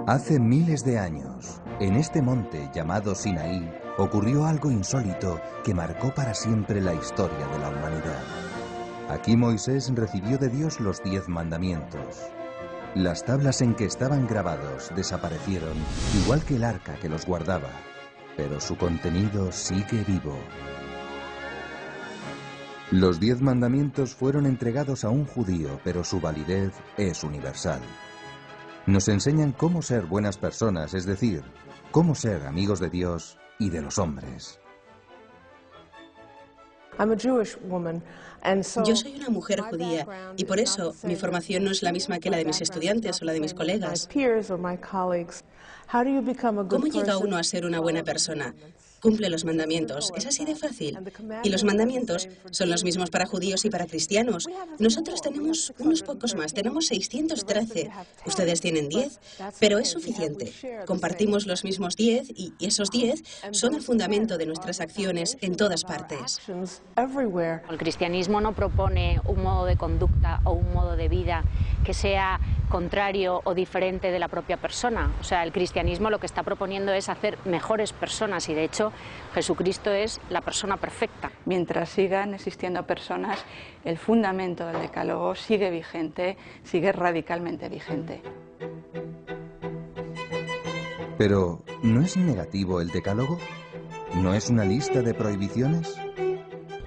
Hace miles de años, en este monte llamado Sinaí, ocurrió algo insólito que marcó para siempre la historia de la humanidad. Aquí Moisés recibió de Dios los 10 mandamientos. Las tablas en que estaban grabados desaparecieron, igual que el arca que los guardaba, pero su contenido sigue vivo. Los 10 mandamientos fueron entregados a un judío, pero su validez es universal. Nos enseñan cómo ser buenas personas, es decir, cómo ser amigos de Dios y de los hombres. Yo soy una mujer judía y por eso mi formación no es la misma que la de mis estudiantes o la de mis colegas. ¿Cómo llega uno a ser una buena persona? Cumple los mandamientos. Es así de fácil. Y los mandamientos son los mismos para judíos y para cristianos. Nosotros tenemos unos pocos más. Tenemos 613. Ustedes tienen 10, pero es suficiente. Compartimos los mismos 10 y esos 10 son el fundamento de nuestras acciones en todas partes. El cristianismo no propone un modo de conducta o un modo de vida que sea contrario o diferente de la propia persona. O sea, el cristianismo lo que está proponiendo es hacer mejores personas y de hecho Jesucristo es la persona perfecta. Mientras sigan existiendo personas, el fundamento del decálogo sigue vigente, sigue radicalmente vigente. Pero, ¿no es negativo el decálogo? ¿No es una lista de prohibiciones?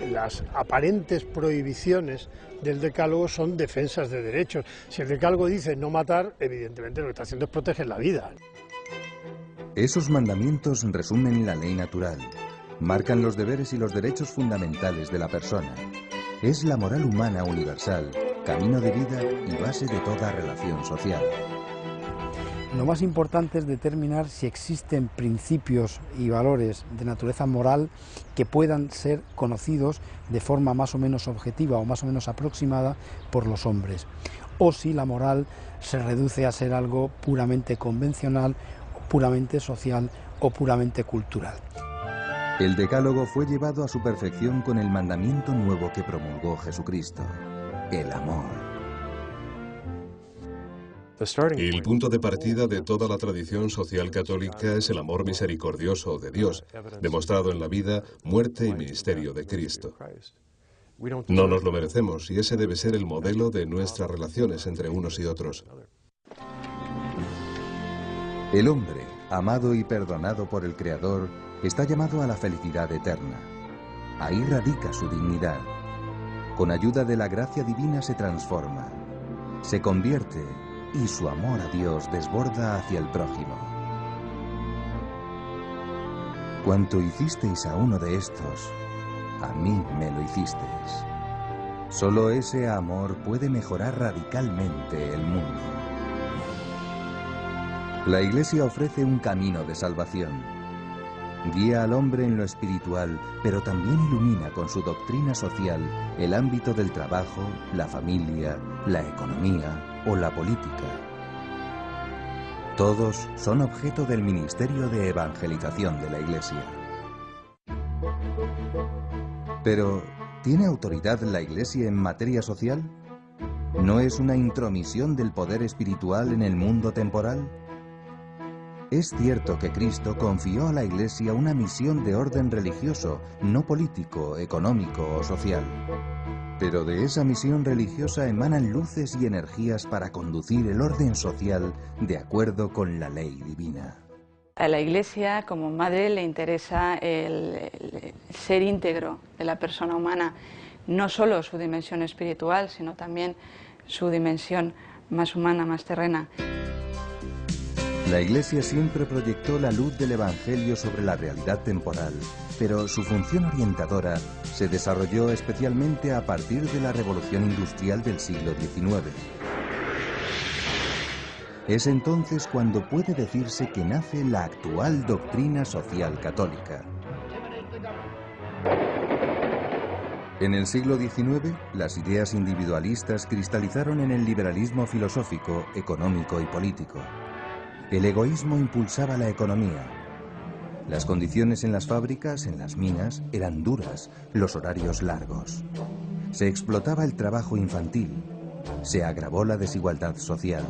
Las aparentes prohibiciones del decálogo son defensas de derechos. Si el decálogo dice no matar, evidentemente lo que está haciendo es proteger la vida. Esos mandamientos resumen la ley natural, marcan los deberes y los derechos fundamentales de la persona. Es la moral humana universal, camino de vida y base de toda relación social. Lo más importante es determinar si existen principios y valores de naturaleza moral que puedan ser conocidos de forma más o menos objetiva o más o menos aproximada por los hombres, o si la moral se reduce a ser algo puramente convencional, puramente social o puramente cultural. El decálogo fue llevado a su perfección con el mandamiento nuevo que promulgó Jesucristo, el amor. El punto de partida de toda la tradición social católica es el amor misericordioso de Dios, demostrado en la vida, muerte y ministerio de Cristo. No nos lo merecemos y ese debe ser el modelo de nuestras relaciones entre unos y otros. El hombre, amado y perdonado por el Creador, está llamado a la felicidad eterna. Ahí radica su dignidad. Con ayuda de la gracia divina se transforma, se convierte y su amor a Dios desborda hacia el prójimo. Cuanto hicisteis a uno de estos, a mí me lo hicisteis. Solo ese amor puede mejorar radicalmente el mundo. La Iglesia ofrece un camino de salvación. Guía al hombre en lo espiritual, pero también ilumina con su doctrina social el ámbito del trabajo, la familia, la economía o la política. Todos son objeto del ministerio de evangelización de la Iglesia. Pero, ¿tiene autoridad la Iglesia en materia social? ¿No es una intromisión del poder espiritual en el mundo temporal? Es cierto que Cristo confió a la Iglesia una misión de orden religioso, no político, económico o social. Pero de esa misión religiosa emanan luces y energías para conducir el orden social de acuerdo con la ley divina. A la Iglesia, como madre, le interesa el ser íntegro de la persona humana, no solo su dimensión espiritual, sino también su dimensión más humana, más terrena. La Iglesia siempre proyectó la luz del Evangelio sobre la realidad temporal, pero su función orientadora se desarrolló especialmente a partir de la Revolución Industrial del siglo XIX. Es entonces cuando puede decirse que nace la actual doctrina social católica. En el siglo XIX, las ideas individualistas cristalizaron en el liberalismo filosófico, económico y político. El egoísmo impulsaba la economía. Las condiciones en las fábricas, en las minas, eran duras, los horarios largos. Se explotaba el trabajo infantil. Se agravó la desigualdad social.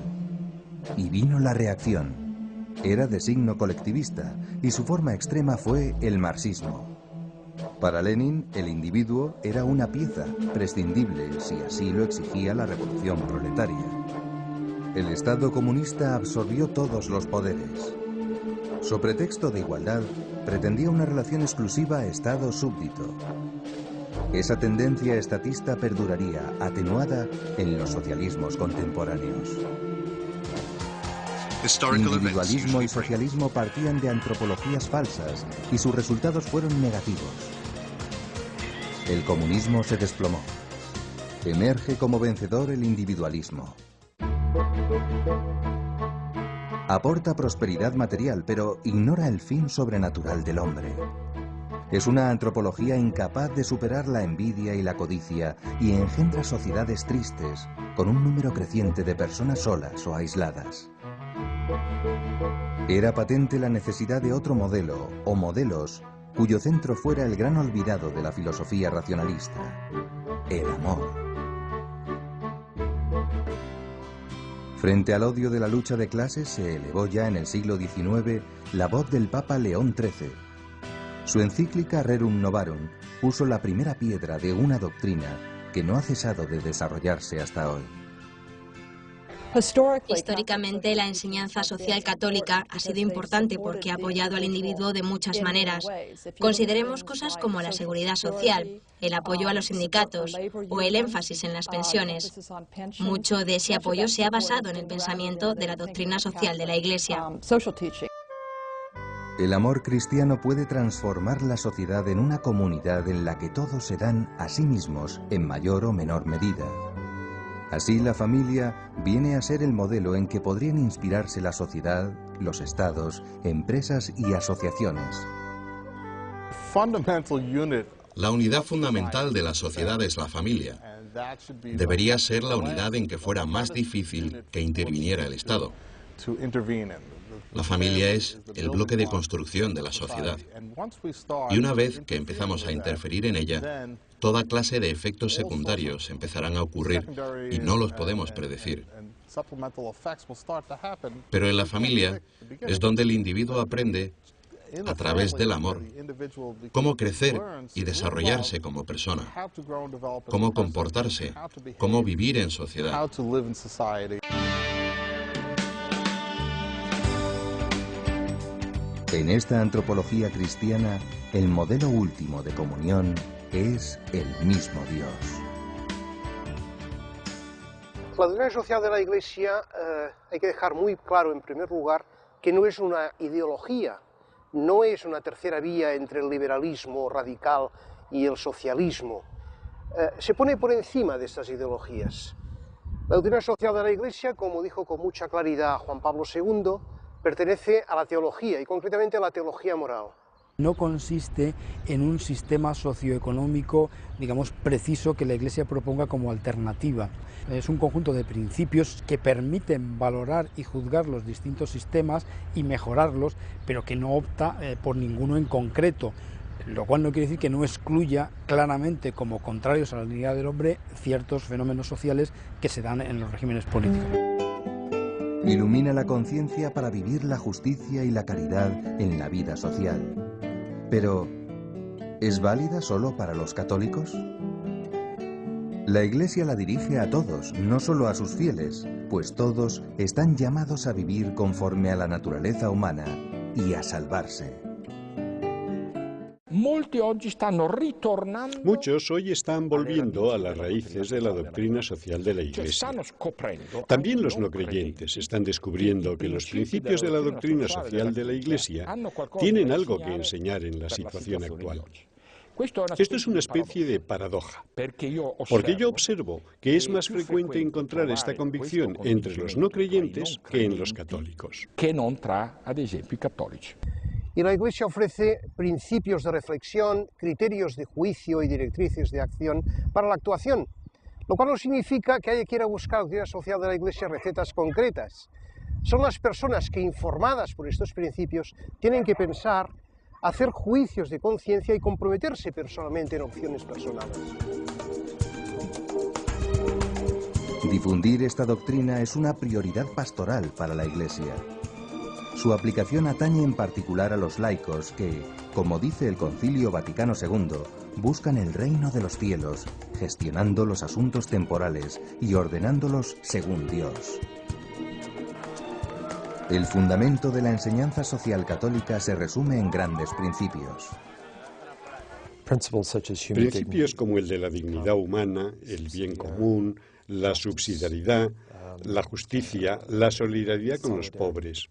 Y vino la reacción. Era de signo colectivista y su forma extrema fue el marxismo. Para Lenin, el individuo era una pieza prescindible si así lo exigía la revolución proletaria. El Estado comunista absorbió todos los poderes. So pretexto de igualdad, pretendía una relación exclusiva Estado-súbdito. Esa tendencia estatista perduraría, atenuada en los socialismos contemporáneos. Individualismo y socialismo partían de antropologías falsas y sus resultados fueron negativos. El comunismo se desplomó. Emerge como vencedor el individualismo. Aporta prosperidad material, pero ignora el fin sobrenatural del hombre. Es una antropología incapaz de superar la envidia y la codicia y engendra sociedades tristes, con un número creciente de personas solas o aisladas. Era patente la necesidad de otro modelo, o modelos, cuyo centro fuera el gran olvidado de la filosofía racionalista, el amor. Frente al odio de la lucha de clases se elevó ya en el siglo XIX la voz del Papa León XIII. Su encíclica Rerum Novarum puso la primera piedra de una doctrina que no ha cesado de desarrollarse hasta hoy. Históricamente, la enseñanza social católica ha sido importante porque ha apoyado al individuo de muchas maneras. Consideremos cosas como la seguridad social, el apoyo a los sindicatos o el énfasis en las pensiones. Mucho de ese apoyo se ha basado en el pensamiento de la doctrina social de la Iglesia. El amor cristiano puede transformar la sociedad en una comunidad en la que todos se dan a sí mismos en mayor o menor medida. Así, la familia viene a ser el modelo en que podrían inspirarse la sociedad, los estados, empresas y asociaciones. La unidad fundamental de la sociedad es la familia. Debería ser la unidad en que fuera más difícil que interviniera el Estado. La familia es el bloque de construcción de la sociedad. Y una vez que empezamos a interferir en ella, toda clase de efectos secundarios empezarán a ocurrir y no los podemos predecir. Pero en la familia es donde el individuo aprende, a través del amor, cómo crecer y desarrollarse como persona, cómo comportarse, cómo vivir en sociedad. En esta antropología cristiana, el modelo último de comunión es el mismo Dios. La doctrina social de la Iglesia hay que dejar muy claro, en primer lugar, que no es una ideología, no es una tercera vía entre el liberalismo radical y el socialismo. Se pone por encima de estas ideologías. La doctrina social de la Iglesia, como dijo con mucha claridad Juan Pablo II, pertenece a la teología y concretamente a la teología moral. No consiste en un sistema socioeconómico, digamos, preciso que la Iglesia proponga como alternativa. Es un conjunto de principios que permiten valorar y juzgar los distintos sistemas y mejorarlos, pero que no opta por ninguno en concreto, lo cual no quiere decir que no excluya claramente como contrarios a la dignidad del hombre ciertos fenómenos sociales que se dan en los regímenes políticos. Ilumina la conciencia para vivir la justicia y la caridad en la vida social. Pero, ¿es válida solo para los católicos? La Iglesia la dirige a todos, no solo a sus fieles, pues todos están llamados a vivir conforme a la naturaleza humana y a salvarse. Muchos hoy están volviendo a las raíces de la doctrina social de la Iglesia. También los no creyentes están descubriendo que los principios de la doctrina social de la Iglesia tienen algo que enseñar en la situación actual. Esto es una especie de paradoja, porque yo observo que es más frecuente encontrar esta convicción entre los no creyentes que en los católicos. Y la Iglesia ofrece principios de reflexión, criterios de juicio y directrices de acción para la actuación, lo cual no significa que haya que ir a buscar en la doctrina social de la Iglesia recetas concretas. Son las personas que, informadas por estos principios, tienen que pensar, hacer juicios de conciencia y comprometerse personalmente en opciones personales. Difundir esta doctrina es una prioridad pastoral para la Iglesia. Su aplicación atañe en particular a los laicos que, como dice el Concilio Vaticano II, buscan el reino de los cielos, gestionando los asuntos temporales y ordenándolos según Dios. El fundamento de la enseñanza social católica se resume en grandes principios. Principios como el de la dignidad humana, el bien común, la subsidiariedad, la justicia, la solidaridad con los pobres.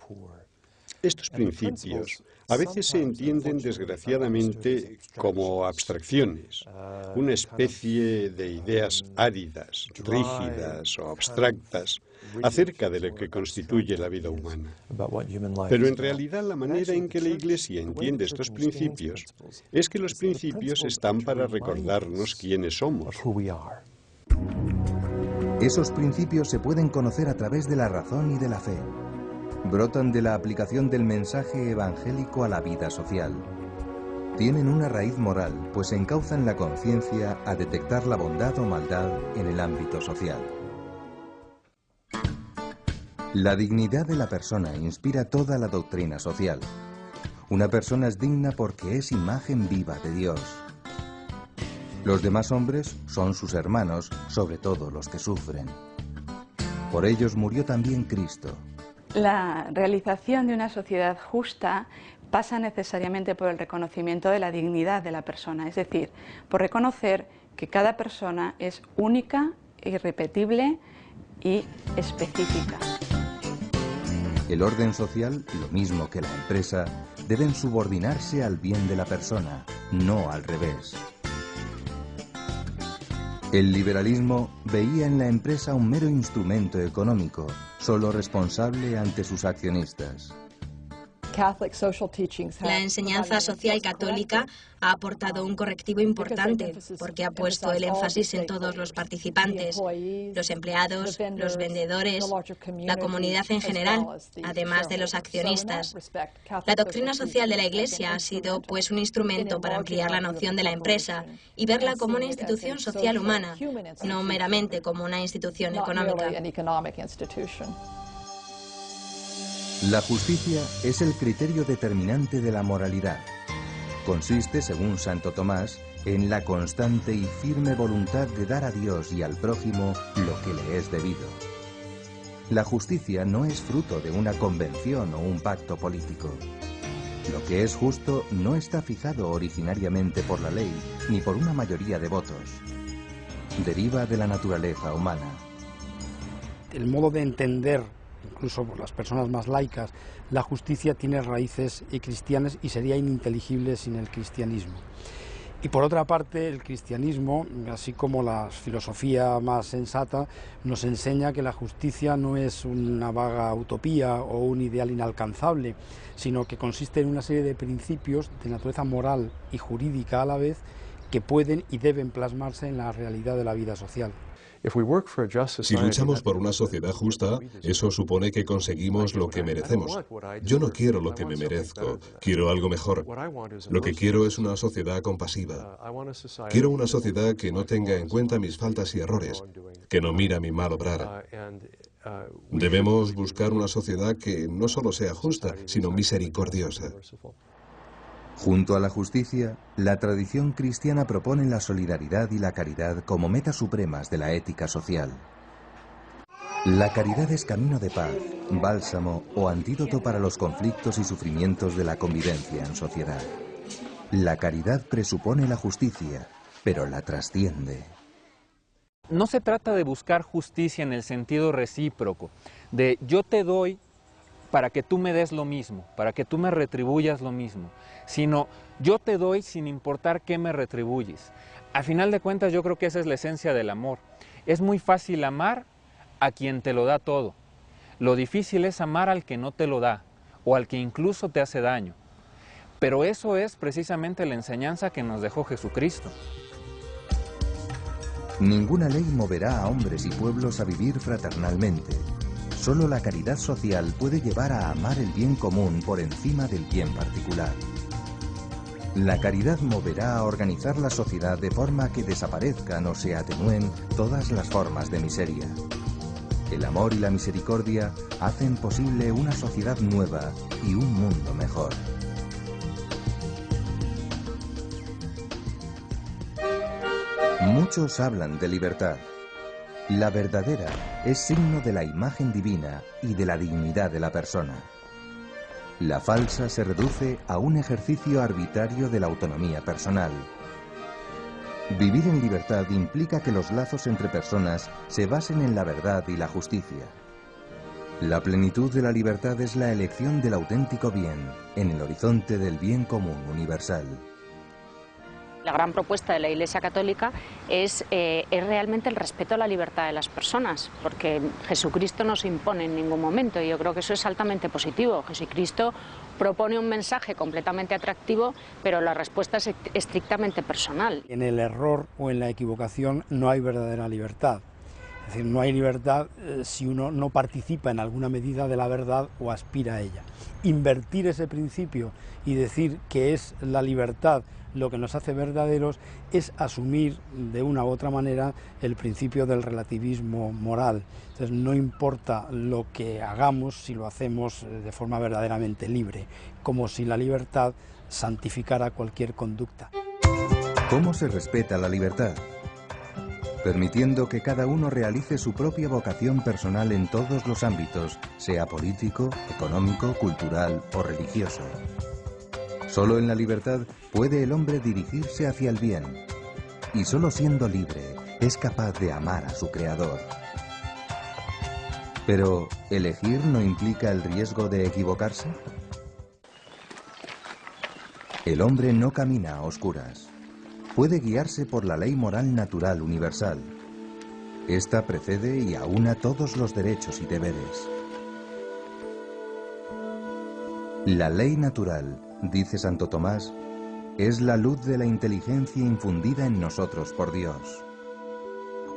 Estos principios a veces se entienden desgraciadamente como abstracciones, una especie de ideas áridas, rígidas o abstractas acerca de lo que constituye la vida humana. Pero en realidad la manera en que la Iglesia entiende estos principios es que los principios están para recordarnos quiénes somos. Esos principios se pueden conocer a través de la razón y de la fe. Brotan de la aplicación del mensaje evangélico a la vida social. Tienen una raíz moral, pues encauzan la conciencia a detectar la bondad o maldad en el ámbito social. La dignidad de la persona inspira toda la doctrina social. Una persona es digna porque es imagen viva de Dios. Los demás hombres son sus hermanos, sobre todo los que sufren. Por ellos murió también Cristo. La realización de una sociedad justa pasa necesariamente por el reconocimiento de la dignidad de la persona, es decir, por reconocer que cada persona es única, irrepetible y específica. El orden social, lo mismo que la empresa, deben subordinarse al bien de la persona, no al revés. El liberalismo veía en la empresa un mero instrumento económico, solo responsable ante sus accionistas. La enseñanza social católica ha aportado un correctivo importante porque ha puesto el énfasis en todos los participantes, los empleados, los vendedores, la comunidad en general, además de los accionistas. La doctrina social de la Iglesia ha sido pues un instrumento para ampliar la noción de la empresa y verla como una institución social humana, no meramente como una institución económica. La justicia es el criterio determinante de la moralidad. Consiste, según Santo Tomás, en la constante y firme voluntad de dar a Dios y al prójimo lo que le es debido. La justicia no es fruto de una convención o un pacto político. Lo que es justo no está fijado originariamente por la ley ni por una mayoría de votos. Deriva de la naturaleza humana. El modo de entender, incluso por las personas más laicas, la justicia tiene raíces cristianas y sería ininteligible sin el cristianismo. Y por otra parte, el cristianismo, así como la filosofía más sensata, nos enseña que la justicia no es una vaga utopía o un ideal inalcanzable, sino que consiste en una serie de principios de naturaleza moral y jurídica a la vez que pueden y deben plasmarse en la realidad de la vida social. Si luchamos por una sociedad justa, eso supone que conseguimos lo que merecemos. Yo no quiero lo que me merezco, quiero algo mejor. Lo que quiero es una sociedad compasiva. Quiero una sociedad que no tenga en cuenta mis faltas y errores, que no mira mi mal obrar. Debemos buscar una sociedad que no solo sea justa, sino misericordiosa. Junto a la justicia, la tradición cristiana propone la solidaridad y la caridad como metas supremas de la ética social. La caridad es camino de paz, bálsamo o antídoto para los conflictos y sufrimientos de la convivencia en sociedad. La caridad presupone la justicia, pero la trasciende. No se trata de buscar justicia en el sentido recíproco, de yo te doy para que tú me des lo mismo, para que tú me retribuyas lo mismo, sino yo te doy sin importar qué me retribuyes. A final de cuentas yo creo que esa es la esencia del amor. Es muy fácil amar a quien te lo da todo. Lo difícil es amar al que no te lo da o al que incluso te hace daño. Pero eso es precisamente la enseñanza que nos dejó Jesucristo. Ninguna ley moverá a hombres y pueblos a vivir fraternalmente. Solo la caridad social puede llevar a amar el bien común por encima del bien particular. La caridad moverá a organizar la sociedad de forma que desaparezcan o se atenúen todas las formas de miseria. El amor y la misericordia hacen posible una sociedad nueva y un mundo mejor. Muchos hablan de libertad. La verdadera es signo de la imagen divina y de la dignidad de la persona. La falsa se reduce a un ejercicio arbitrario de la autonomía personal. Vivir en libertad implica que los lazos entre personas se basen en la verdad y la justicia. La plenitud de la libertad es la elección del auténtico bien en el horizonte del bien común universal. La gran propuesta de la Iglesia Católica es realmente el respeto a la libertad de las personas, porque Jesucristo no se impone en ningún momento y yo creo que eso es altamente positivo. Jesucristo propone un mensaje completamente atractivo, pero la respuesta es estrictamente personal. En el error o en la equivocación no hay verdadera libertad. Es decir, no hay libertad si uno no participa en alguna medida de la verdad o aspira a ella. Invertir ese principio y decir que es la libertad lo que nos hace verdaderos es asumir de una u otra manera el principio del relativismo moral. Entonces no importa lo que hagamos si lo hacemos de forma verdaderamente libre, como si la libertad santificara cualquier conducta. ¿Cómo se respeta la libertad? Permitiendo que cada uno realice su propia vocación personal en todos los ámbitos, sea político, económico, cultural o religioso. Solo en la libertad puede el hombre dirigirse hacia el bien, y solo siendo libre es capaz de amar a su Creador. Pero, ¿elegir no implica el riesgo de equivocarse? El hombre no camina a oscuras. Puede guiarse por la ley moral natural universal. Esta precede y aúna todos los derechos y deberes. La ley natural, dice Santo Tomás, es la luz de la inteligencia infundida en nosotros por Dios.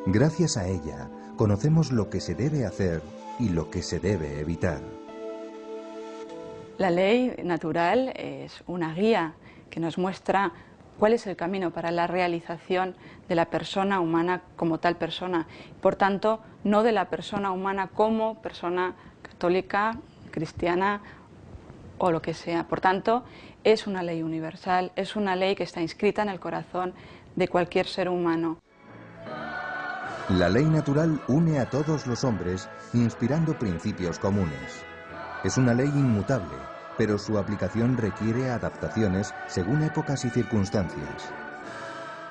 Gracias a ella, conocemos lo que se debe hacer y lo que se debe evitar. La ley natural es una guía que nos muestra cuál es el camino para la realización de la persona humana como tal persona. Por tanto, no de la persona humana como persona católica, cristiana o lo que sea. Por tanto, es una ley universal, es una ley que está inscrita en el corazón de cualquier ser humano. La ley natural une a todos los hombres, inspirando principios comunes. Es una ley inmutable, pero su aplicación requiere adaptaciones según épocas y circunstancias.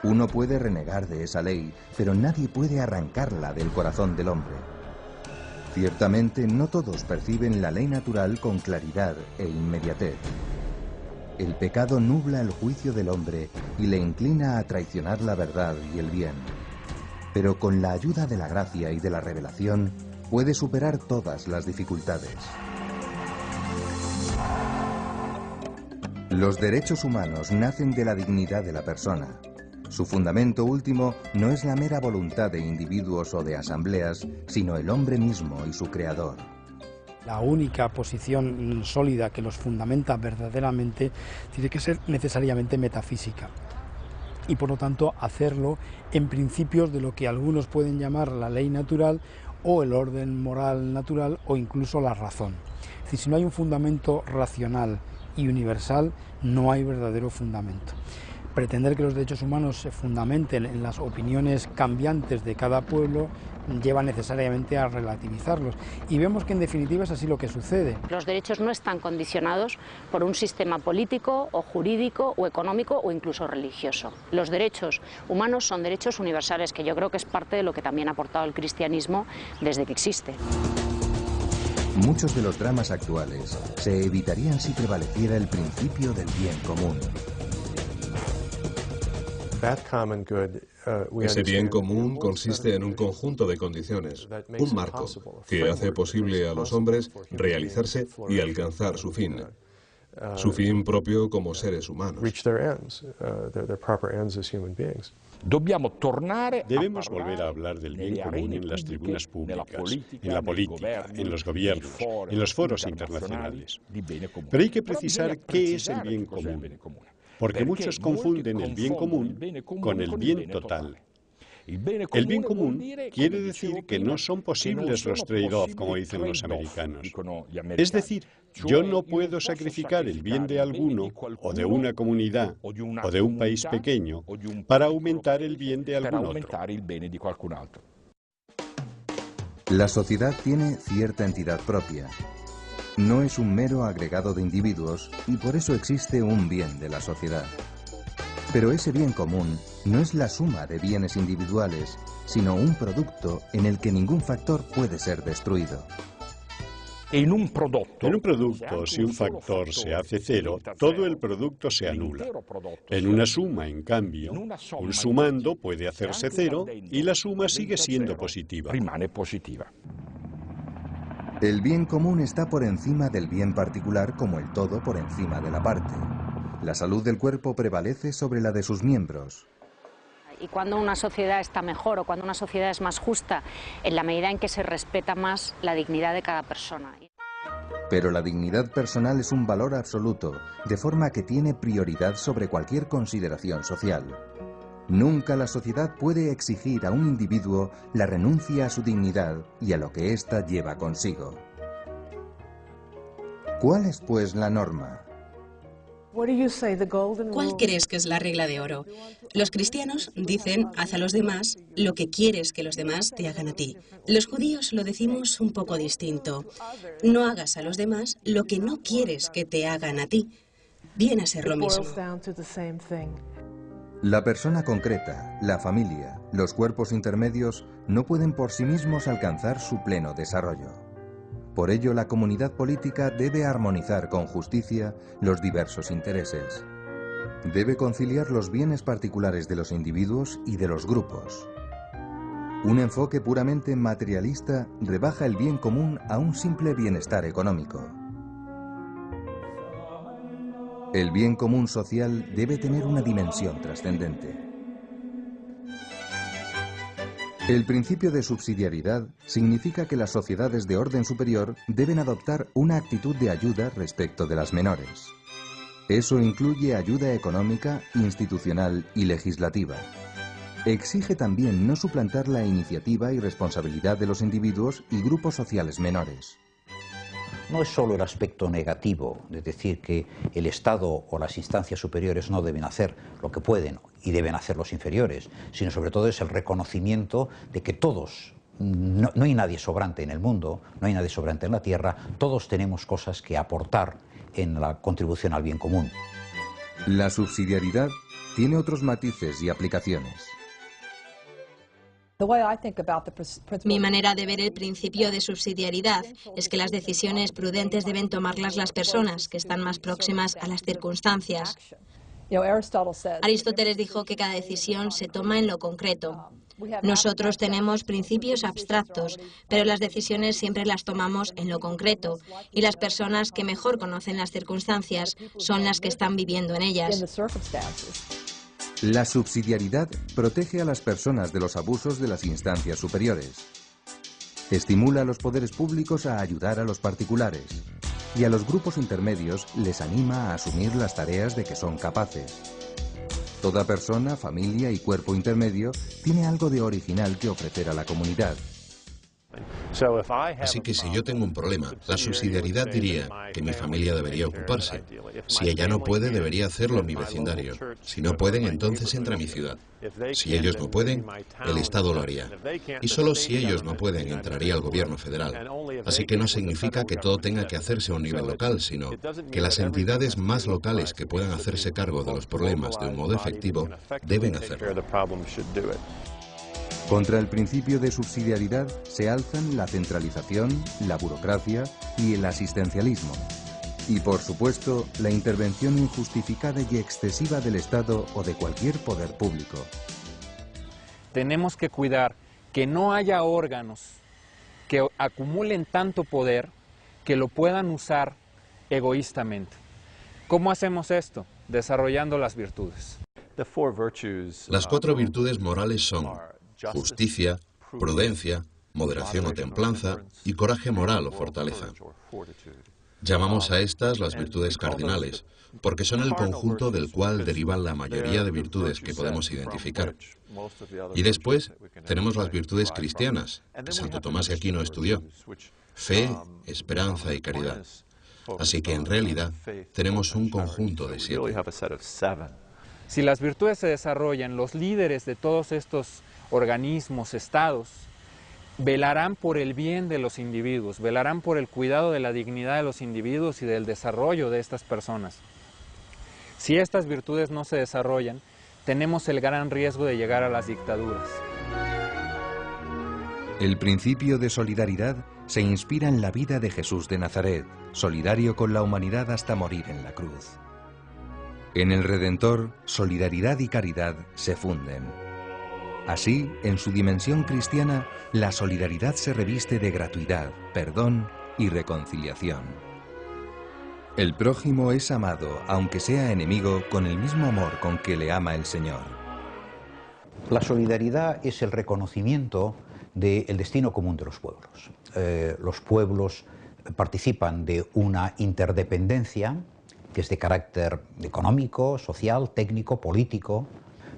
Uno puede renegar de esa ley, pero nadie puede arrancarla del corazón del hombre. Ciertamente, no todos perciben la ley natural con claridad e inmediatez. El pecado nubla el juicio del hombre y le inclina a traicionar la verdad y el bien. Pero con la ayuda de la gracia y de la revelación, puede superar todas las dificultades. Los derechos humanos nacen de la dignidad de la persona. Su fundamento último no es la mera voluntad de individuos o de asambleas, sino el hombre mismo y su creador. La única posición sólida que los fundamenta verdaderamente tiene que ser necesariamente metafísica. Y por lo tanto hacerlo en principios de lo que algunos pueden llamar la ley natural o el orden moral natural o incluso la razón. Es decir, si no hay un fundamento racional y universal, no hay verdadero fundamento. Pretender que los derechos humanos se fundamenten en las opiniones cambiantes de cada pueblo lleva necesariamente a relativizarlos. Y vemos que en definitiva es así lo que sucede. Los derechos no están condicionados por un sistema político o jurídico o económico o incluso religioso. Los derechos humanos son derechos universales, que yo creo que es parte de lo que también ha aportado el cristianismo desde que existe. Muchos de los dramas actuales se evitarían si prevaleciera el principio del bien común. Ese bien común consiste en un conjunto de condiciones, un marco, que hace posible a los hombres realizarse y alcanzar su fin propio como seres humanos. Debemos volver a hablar del bien común en las tribunas públicas, en la política, en los gobiernos, en los foros internacionales. Pero hay que precisar qué es el bien común, porque muchos confunden el bien común con el bien total. El bien común quiere decir que no son posibles los trade-off, como dicen los americanos. Es decir, yo no puedo sacrificar el bien de alguno, o de una comunidad, o de un país pequeño, para aumentar el bien de algún otro. La sociedad tiene cierta entidad propia. No es un mero agregado de individuos y por eso existe un bien de la sociedad. Pero ese bien común no es la suma de bienes individuales, sino un producto en el que ningún factor puede ser destruido. En un producto, si un factor se hace cero, todo el producto se anula. En una suma, en cambio, un sumando puede hacerse cero y la suma sigue siendo positiva. El bien común está por encima del bien particular como el todo por encima de la parte. La salud del cuerpo prevalece sobre la de sus miembros. Y cuando una sociedad está mejor o cuando una sociedad es más justa, en la medida en que se respeta más la dignidad de cada persona. Pero la dignidad personal es un valor absoluto, de forma que tiene prioridad sobre cualquier consideración social. Nunca la sociedad puede exigir a un individuo la renuncia a su dignidad y a lo que ésta lleva consigo. ¿Cuál es, pues, la norma? ¿Cuál crees que es la regla de oro? Los cristianos dicen, haz a los demás lo que quieres que los demás te hagan a ti. Los judíos lo decimos un poco distinto. No hagas a los demás lo que no quieres que te hagan a ti. Viene a ser lo mismo. La persona concreta, la familia, los cuerpos intermedios no pueden por sí mismos alcanzar su pleno desarrollo. Por ello, la comunidad política debe armonizar con justicia los diversos intereses. Debe conciliar los bienes particulares de los individuos y de los grupos. Un enfoque puramente materialista rebaja el bien común a un simple bienestar económico. El bien común social debe tener una dimensión trascendente. El principio de subsidiariedad significa que las sociedades de orden superior deben adoptar una actitud de ayuda respecto de las menores. Eso incluye ayuda económica, institucional y legislativa. Exige también no suplantar la iniciativa y responsabilidad de los individuos y grupos sociales menores. No es solo el aspecto negativo de decir que el Estado o las instancias superiores no deben hacer lo que pueden y deben hacer los inferiores, sino sobre todo es el reconocimiento de que todos, no hay nadie sobrante en el mundo, no hay nadie sobrante en la tierra, todos tenemos cosas que aportar en la contribución al bien común. La subsidiariedad tiene otros matices y aplicaciones. Mi manera de ver el principio de subsidiariedad es que las decisiones prudentes deben tomarlas las personas que están más próximas a las circunstancias. Aristóteles dijo que cada decisión se toma en lo concreto. Nosotros tenemos principios abstractos, pero las decisiones siempre las tomamos en lo concreto, y las personas que mejor conocen las circunstancias son las que están viviendo en ellas. La subsidiariedad protege a las personas de los abusos de las instancias superiores. Estimula a los poderes públicos a ayudar a los particulares y a los grupos intermedios les anima a asumir las tareas de que son capaces. Toda persona, familia y cuerpo intermedio tiene algo de original que ofrecer a la comunidad. Así que si yo tengo un problema, la subsidiariedad diría que mi familia debería ocuparse. Si ella no puede, debería hacerlo mi vecindario. Si no pueden, entonces entra mi ciudad. Si ellos no pueden, el Estado lo haría. Y solo si ellos no pueden, entraría el gobierno federal. Así que no significa que todo tenga que hacerse a un nivel local, sino que las entidades más locales que puedan hacerse cargo de los problemas de un modo efectivo, deben hacerlo. Contra el principio de subsidiariedad se alzan la centralización, la burocracia y el asistencialismo. Y, por supuesto, la intervención injustificada y excesiva del Estado o de cualquier poder público. Tenemos que cuidar que no haya órganos que acumulen tanto poder que lo puedan usar egoístamente. ¿Cómo hacemos esto? Desarrollando las virtudes. Las 4 virtudes morales son justicia, prudencia, moderación o templanza y coraje moral o fortaleza. Llamamos a estas las virtudes cardinales, porque son el conjunto del cual derivan la mayoría de virtudes que podemos identificar. Y después tenemos las virtudes cristianas, que Santo Tomás de Aquino estudió: fe, esperanza y caridad. Así que en realidad tenemos un conjunto de 7. Si las virtudes se desarrollan, los líderes de todos estos organismos, estados, velarán por el bien de los individuos, velarán por el cuidado de la dignidad de los individuos y del desarrollo de estas personas. Si estas virtudes no se desarrollan, tenemos el gran riesgo de llegar a las dictaduras. El principio de solidaridad se inspira en la vida de Jesús de Nazaret, solidario con la humanidad hasta morir en la cruz. En el Redentor, solidaridad y caridad se funden. Así, en su dimensión cristiana, la solidaridad se reviste de gratuidad, perdón y reconciliación. El prójimo es amado, aunque sea enemigo, con el mismo amor con que le ama el Señor. La solidaridad es el reconocimiento del destino común de los pueblos. Los pueblos participan de una interdependencia que es de carácter económico, social, técnico, político.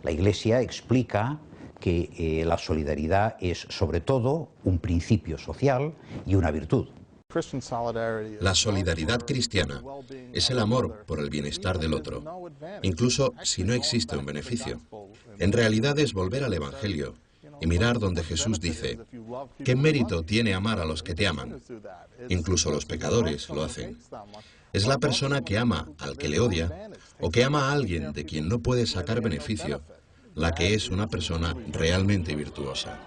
La Iglesia explica que la solidaridad es sobre todo un principio social y una virtud. La solidaridad cristiana es el amor por el bienestar del otro, incluso si no existe un beneficio. En realidad es volver al Evangelio y mirar donde Jesús dice: ¿qué mérito tiene amar a los que te aman? Incluso los pecadores lo hacen. Es la persona que ama al que le odia o que ama a alguien de quien no puede sacar beneficio la que es una persona realmente virtuosa.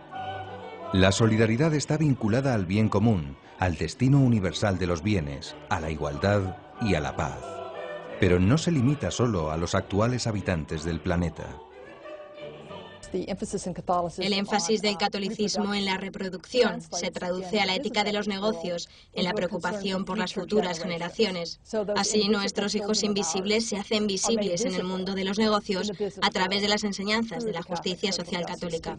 La solidaridad está vinculada al bien común, al destino universal de los bienes, a la igualdad y a la paz. Pero no se limita solo a los actuales habitantes del planeta. El énfasis del catolicismo en la reproducción se traduce a la ética de los negocios, en la preocupación por las futuras generaciones. Así, nuestros hijos invisibles se hacen visibles en el mundo de los negocios a través de las enseñanzas de la justicia social católica.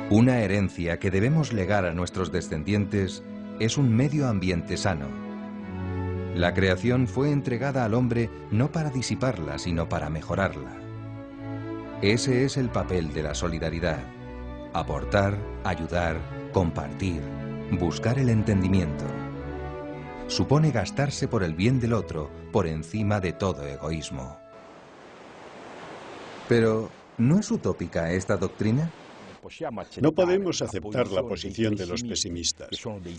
Una herencia que debemos legar a nuestros descendientes es un medio ambiente sano. La creación fue entregada al hombre no para disiparla, sino para mejorarla. Ese es el papel de la solidaridad: aportar, ayudar, compartir, buscar el entendimiento. Supone gastarse por el bien del otro, por encima de todo egoísmo. Pero, ¿no es utópica esta doctrina? No podemos aceptar la posición de los pesimistas,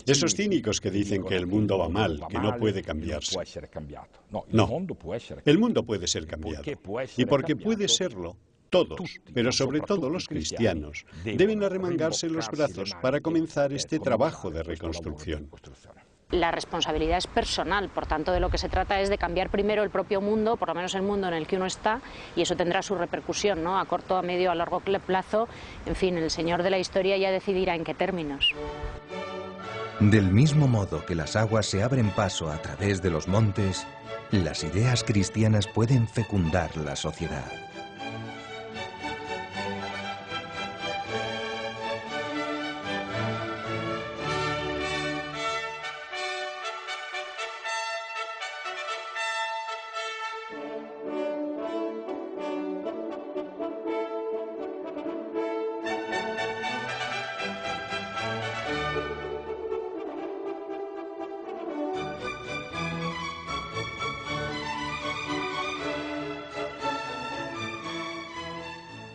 esos cínicos que dicen que el mundo va mal, que no puede cambiarse. No, el mundo puede ser cambiado. Y porque puede serlo, todos, pero sobre todo los cristianos, deben arremangarse los brazos para comenzar este trabajo de reconstrucción. La responsabilidad es personal, por tanto de lo que se trata es de cambiar primero el propio mundo, por lo menos el mundo en el que uno está, y eso tendrá su repercusión, ¿no? A corto, a medio, a largo plazo. En fin, el Señor de la historia ya decidirá en qué términos. Del mismo modo que las aguas se abren paso a través de los montes, las ideas cristianas pueden fecundar la sociedad.